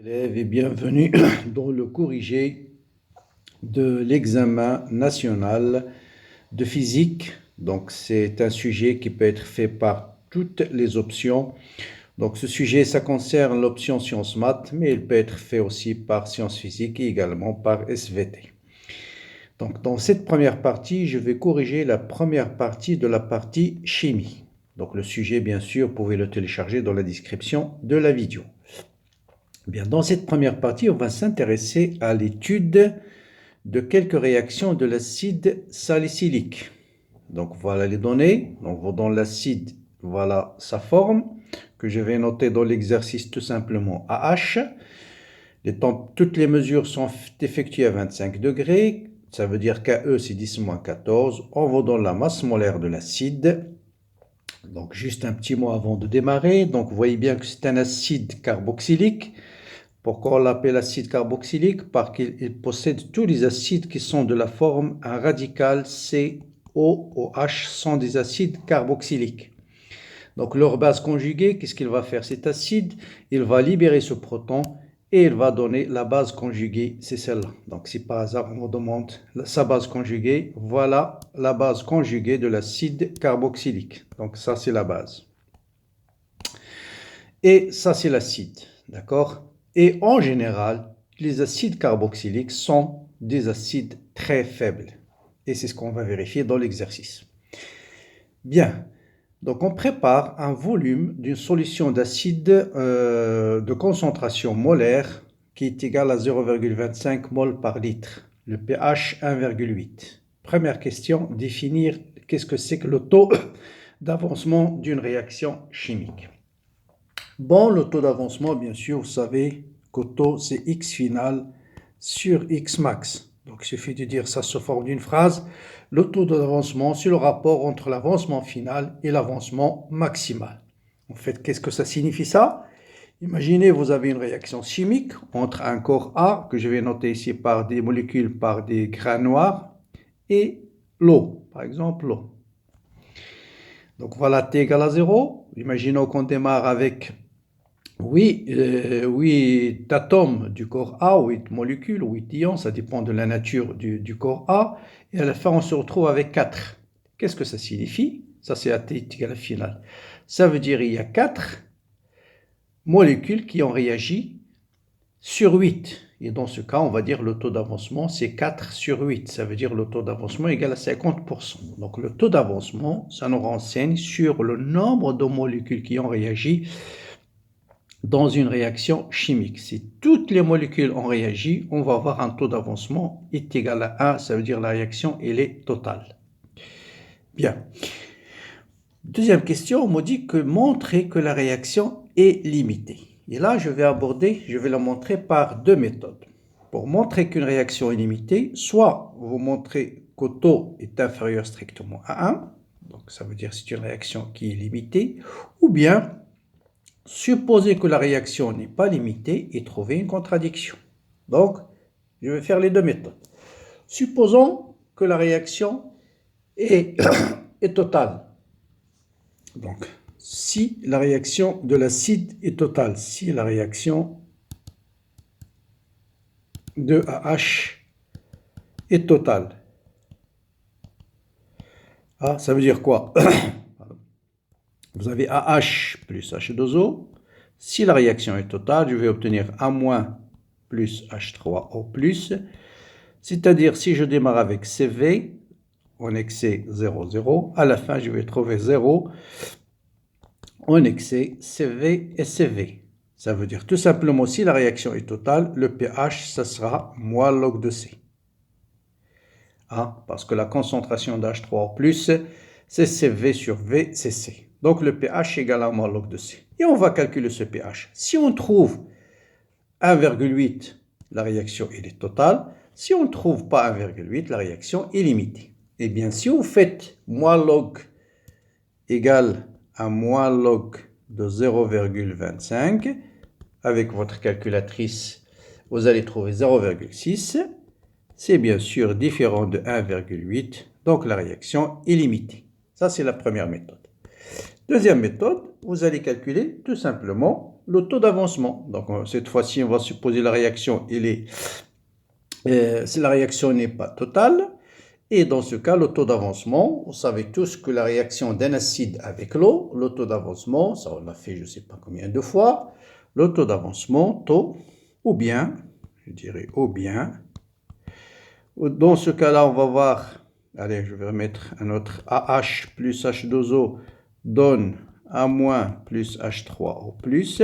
Élèves et bienvenue dans le corrigé de l'examen national de physique. Donc, c'est un sujet qui peut être fait par toutes les options. Donc, ce sujet, ça concerne l'option sciences maths, mais il peut être fait aussi par sciences physiques et également par SVT. Donc, dans cette première partie, je vais corriger la première partie de la partie chimie. Donc, le sujet, bien sûr, vous pouvez le télécharger dans la description de la vidéo. Bien, dans cette première partie, on va s'intéresser à l'étude de quelques réactions de l'acide salicylique. Donc voilà les données. Donc dans l'acide, voilà sa forme que je vais noter dans l'exercice tout simplement AH. Toutes les mesures sont effectuées à 25 degrés. Ça veut dire qu'AE c'est 10-14. On va dans la masse molaire de l'acide. Donc juste un petit mot avant de démarrer. Donc vous voyez bien que c'est un acide carboxylique. Pourquoi on l'appelle acide carboxylique? Parce qu'il possède tous les acides qui sont de la forme un radical COOH sont des acides carboxyliques. Donc leur base conjuguée, qu'est-ce qu'il va faire? Cet acide, il va libérer ce proton et il va donner la base conjuguée, c'est celle-là. Donc si par hasard on me demande sa base conjuguée, voilà la base conjuguée de l'acide carboxylique. Donc ça c'est la base. Et ça c'est l'acide, d'accord? Et en général, les acides carboxyliques sont des acides très faibles. Et c'est ce qu'on va vérifier dans l'exercice. Bien, donc on prépare un volume d'une solution d'acide de concentration molaire qui est égal à 0,25 mol par litre, le pH 1,8. Première question, définir qu'est-ce que c'est que le taux d'avancement d'une réaction chimique. Bon, le taux d'avancement, bien sûr, vous savez qu'au taux, c'est x final sur x max. Donc, il suffit de dire ça sous forme d'une phrase. Le taux d'avancement, c'est le rapport entre l'avancement final et l'avancement maximal. En fait, qu'est-ce que ça signifie ça? Imaginez, vous avez une réaction chimique entre un corps A, que je vais noter ici par des molécules, par des grains noirs, et l'eau, par exemple l'eau. Donc, voilà T égale à 0. Imaginons qu'on démarre avec 8 atomes du corps A, 8 molécules, 8 ions, ça dépend de la nature du corps A. Et à la fin, on se retrouve avec 4. Qu'est-ce que ça signifie? Ça, c'est AT égale à la finale. Ça veut dire qu'il y a 4 molécules qui ont réagi sur 8. Et dans ce cas, on va dire le taux d'avancement, c'est 4 sur 8. Ça veut dire le taux d'avancement égal à 50%. Donc le taux d'avancement, ça nous renseigne sur le nombre de molécules qui ont réagi dans une réaction chimique. Si toutes les molécules ont réagi, on va avoir un taux d'avancement est égal à 1, ça veut dire la réaction elle est totale. Bien. Deuxième question, on me dit que montrer que la réaction est limitée. Et là, je vais la montrer par deux méthodes. Pour montrer qu'une réaction est limitée, soit vous montrez qu'au taux est inférieur strictement à 1, donc ça veut dire que c'est une réaction qui est limitée, ou bien supposer que la réaction n'est pas limitée et trouver une contradiction. Donc, je vais faire les deux méthodes. Supposons que la réaction est totale. Donc, si la réaction de l'acide est totale, si la réaction de AH est totale. Ah, ça veut dire quoi? Vous avez AH plus H2O. Si la réaction est totale, je vais obtenir A- plus H3O+. C'est-à-dire, si je démarre avec CV, en excès 0, 0, à la fin, je vais trouver 0 en excès CV et CV. Ça veut dire tout simplement, si la réaction est totale, le pH, ça sera moins log de C. Parce que la concentration d'H3O+, c'est CV sur V, c'est C. Donc le pH est égal à moins log de C. Et on va calculer ce pH. Si on trouve 1,8, la réaction elle est totale. Si on ne trouve pas 1,8, la réaction est limitée. Eh bien, si vous faites moins log égale à moins log de 0,25, avec votre calculatrice, vous allez trouver 0,6. C'est bien sûr différent de 1,8, donc la réaction est limitée. Ça, c'est la première méthode. Deuxième méthode, vous allez calculer tout simplement le taux d'avancement. Donc, cette fois-ci, on va supposer la réaction, si la réaction n'est pas totale. Et dans ce cas, le taux d'avancement, vous savez tous que la réaction d'un acide avec l'eau, le taux d'avancement, ça on l'a fait je ne sais pas combien de fois, le taux d'avancement, taux, ou bien, je dirais ou bien, dans ce cas-là, on va voir, allez, je vais remettre un autre, AH plus H2O donne A- plus H3O plus.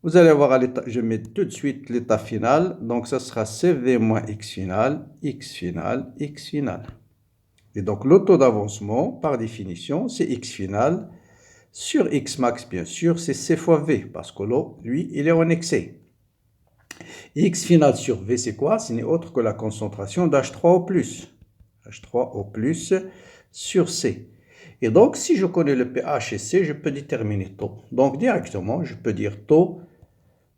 Vous allez voir, je mets tout de suite l'état final. Donc, ça sera CV moins X final, X final, X final. Et donc, le taux d'avancement, par définition, c'est X final. Sur X max, bien sûr, c'est C fois V, parce que l'eau, lui, il est en excès. X final sur V, c'est quoi? Ce n'est autre que la concentration d'H3O+. H3O+, sur C. Et donc, si je connais le pH et C, je peux déterminer taux. Donc, directement, je peux dire taux,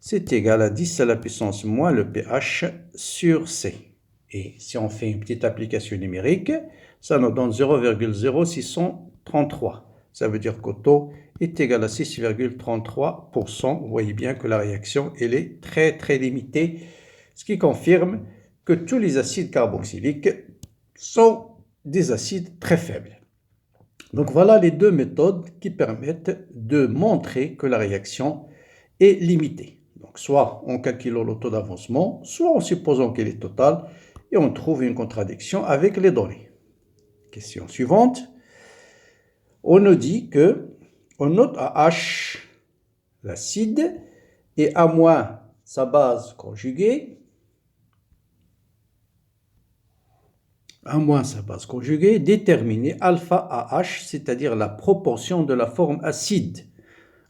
c'est égal à 10 à la puissance moins le pH sur C. Et si on fait une petite application numérique, ça nous donne 0,0633. Ça veut dire que taux est égal à 6,33%. Vous voyez bien que la réaction, elle est très très limitée, ce qui confirme que tous les acides carboxyliques sont des acides très faibles. Donc voilà les deux méthodes qui permettent de montrer que la réaction est limitée. Donc soit en calculant le taux d'avancement, soit en supposant qu'elle est totale, et on trouve une contradiction avec les données. Question suivante. On nous dit que on note à H l'acide et A- sa base conjuguée, A- sa base conjuguée, déterminer alpha AH, c'est-à-dire la proportion de la forme acide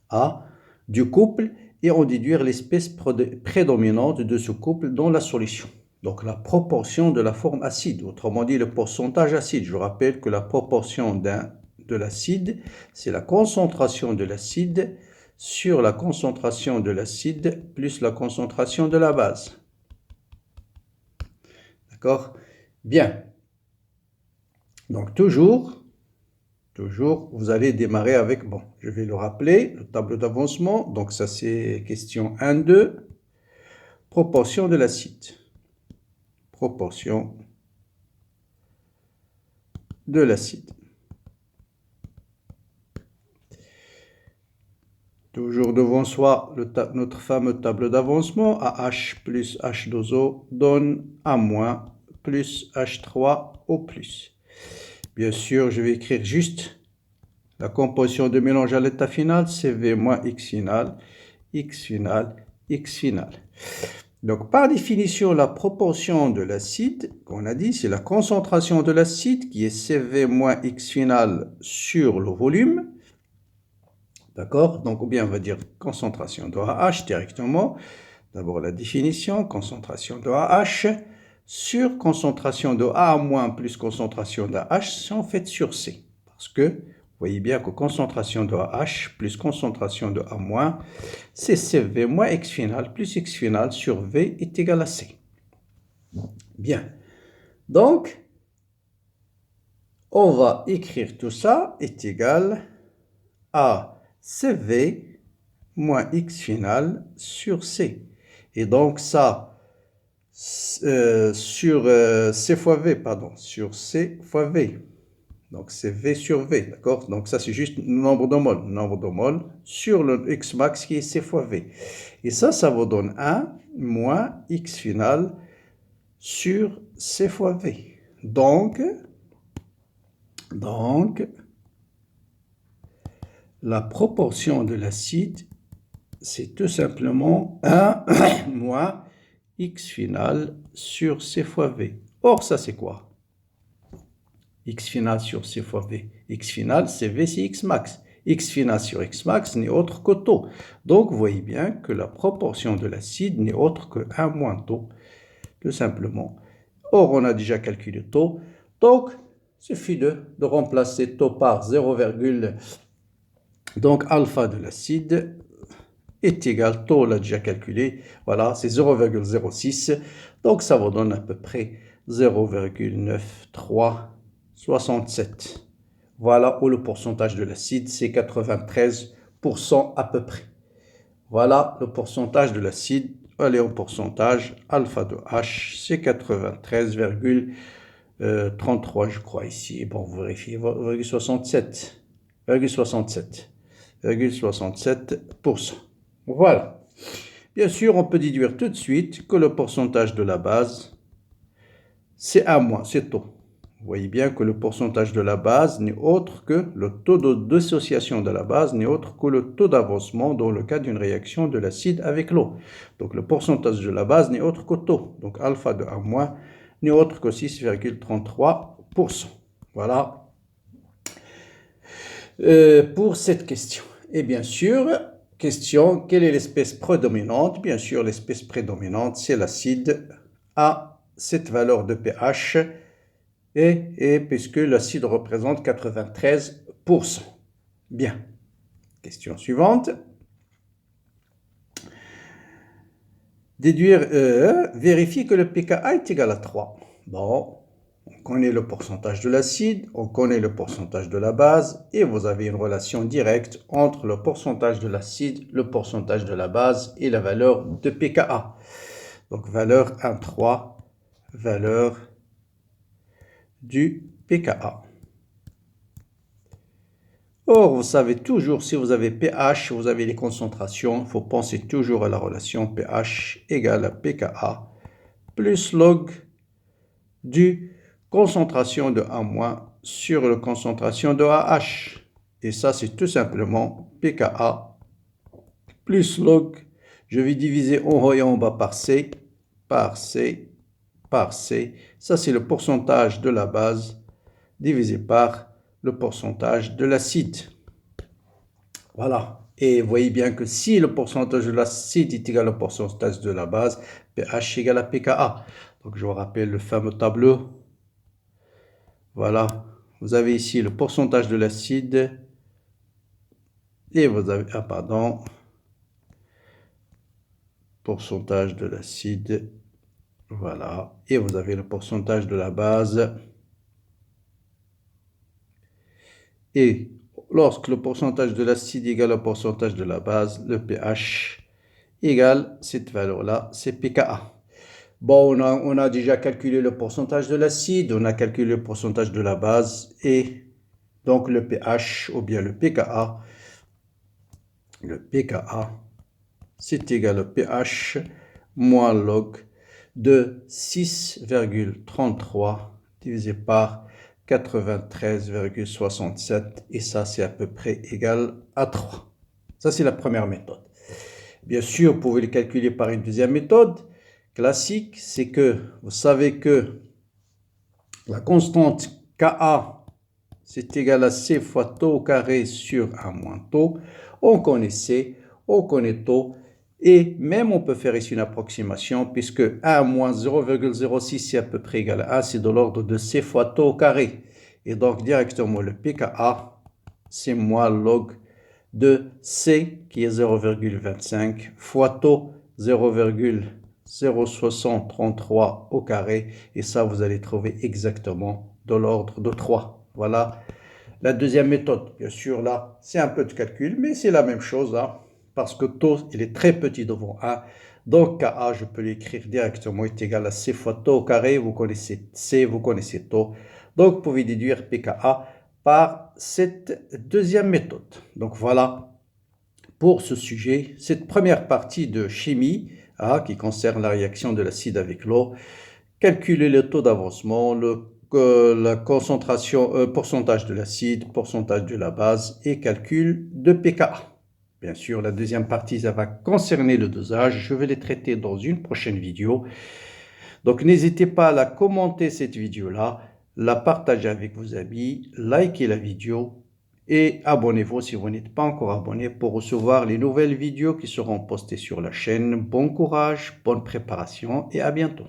A du couple, et en déduire l'espèce prédominante de ce couple dans la solution. Donc la proportion de la forme acide, autrement dit le pourcentage acide. Je rappelle que la proportion de l'acide, c'est la concentration de l'acide sur la concentration de l'acide plus la concentration de la base. D'accord? Bien. Donc toujours, vous allez démarrer avec, bon, je vais le rappeler, le tableau d'avancement. Donc ça c'est question 1, 2. Proportion de l'acide. Proportion de l'acide. Toujours devant soi notre fameux tableau d'avancement. AH plus H2O donne A- plus H3O+. Bien sûr, je vais écrire juste la composition de mélange à l'état final, CV moins X final, X final, X final. Donc, par définition, la proportion de l'acide, qu'on a dit, c'est la concentration de l'acide qui est CV moins X final sur le volume. D'accord? Donc, ou bien on va dire concentration de AH directement. D'abord la définition, concentration de AH sur concentration de A- plus concentration de AH, c'est en fait sur C. Parce que, vous voyez bien que concentration de AH plus concentration de A-, c'est CV moins X final plus X final sur V est égal à C. Bien. Donc, on va écrire tout ça est égal à CV moins X final sur C. Et donc ça, sur C fois V, pardon, sur C fois V. Donc c'est V sur V, d'accord? Donc ça c'est juste le nombre de moles sur le X max qui est C fois V. Et ça vous donne 1 moins X final sur C fois V. Donc, la proportion de l'acide, c'est tout simplement 1 moins X final sur C fois V. Or, ça c'est quoi? X final sur C fois V. X final, c'est V, c'est X max. X final sur X max n'est autre que taux. Donc, vous voyez bien que la proportion de l'acide n'est autre que 1 moins taux, tout simplement. Or, on a déjà calculé taux. Donc, il suffit de remplacer taux par 0, donc alpha de l'acide est égal, taux on l'a déjà calculé, voilà, c'est 0,06. Donc, ça vous donne à peu près 0,9367. Voilà où le pourcentage de l'acide, c'est 93% à peu près. Voilà le pourcentage de l'acide. Allez au pourcentage, alpha de H, c'est 93,33, je crois ici. Bon, vous vérifiez, 67,67%. Voilà. Bien sûr, on peut déduire tout de suite que le pourcentage de la base, c'est 1-, c'est taux. Vous voyez bien que le pourcentage de la base n'est autre que le taux de dissociation de la base n'est autre que le taux d'avancement dans le cas d'une réaction de l'acide avec l'eau. Donc le pourcentage de la base n'est autre que taux. Donc alpha de 1- n'est autre que 6,33%. Voilà pour cette question. Et bien sûr, question, quelle est l'espèce prédominante? Bien sûr, l'espèce prédominante, c'est l'acide à cette valeur de pH. Et puisque l'acide représente 93%. Bien. Question suivante. Déduire, vérifier que le pKa est égal à 3. Bon, on connaît le pourcentage de l'acide, on connaît le pourcentage de la base, et vous avez une relation directe entre le pourcentage de l'acide, le pourcentage de la base et la valeur de pKa. Donc, valeur 1,3, valeur du pKa. Or, vous savez toujours, si vous avez pH, vous avez les concentrations, il faut penser toujours à la relation pH égale à pKa plus log du concentration de A- sur la concentration de AH. Et ça, c'est tout simplement pKa plus log, je vais diviser en haut et en bas par C, par C, par C. Ça, c'est le pourcentage de la base divisé par le pourcentage de l'acide. Voilà. Et vous voyez bien que si le pourcentage de l'acide est égal au pourcentage de la base, pH égale à pKa. Donc je vous rappelle le fameux tableau. Voilà. Vous avez ici le pourcentage de l'acide. Et vous avez, pourcentage de l'acide. Voilà. Et vous avez le pourcentage de la base. Et lorsque le pourcentage de l'acide égale au pourcentage de la base, le pH égale cette valeur-là, c'est pKa. Bon, on a déjà calculé le pourcentage de l'acide, on a calculé le pourcentage de la base, et donc le pH, ou bien le pKa, c'est égal au pH moins log de 6,33 divisé par 93,67, et ça, c'est à peu près égal à 3. Ça, c'est la première méthode. Bien sûr, vous pouvez le calculer par une deuxième méthode classique, c'est que vous savez que la constante Ka, c'est égal à C fois taux au carré sur 1 moins taux. On connaît C, on connaît taux, et même on peut faire ici une approximation, puisque 1 moins 0,06 c'est à peu près égal à 1, c'est de l'ordre de C fois taux au carré. Et donc directement le pKa, c'est moins log de C qui est 0,25 fois taux 0,0633 au carré, et ça vous allez trouver exactement de l'ordre de 3. Voilà la deuxième méthode. Bien sûr là c'est un peu de calcul, mais c'est la même chose, hein, parce que taux il est très petit devant 1, donc Ka je peux l'écrire directement est égal à C fois taux au carré. Vous connaissez C, vous connaissez taux, donc vous pouvez déduire pKa par cette deuxième méthode. Donc voilà pour ce sujet, cette première partie de chimie qui concerne la réaction de l'acide avec l'eau. Calculer le taux d'avancement, la concentration, pourcentage de l'acide, pourcentage de la base et calcul de pKa. Bien sûr, la deuxième partie, ça va concerner le dosage. Je vais les traiter dans une prochaine vidéo. Donc n'hésitez pas à la commenter cette vidéo-là, la partager avec vos amis, likez la vidéo et abonnez-vous si vous n'êtes pas encore abonné pour recevoir les nouvelles vidéos qui seront postées sur la chaîne. Bon courage, bonne préparation et à bientôt.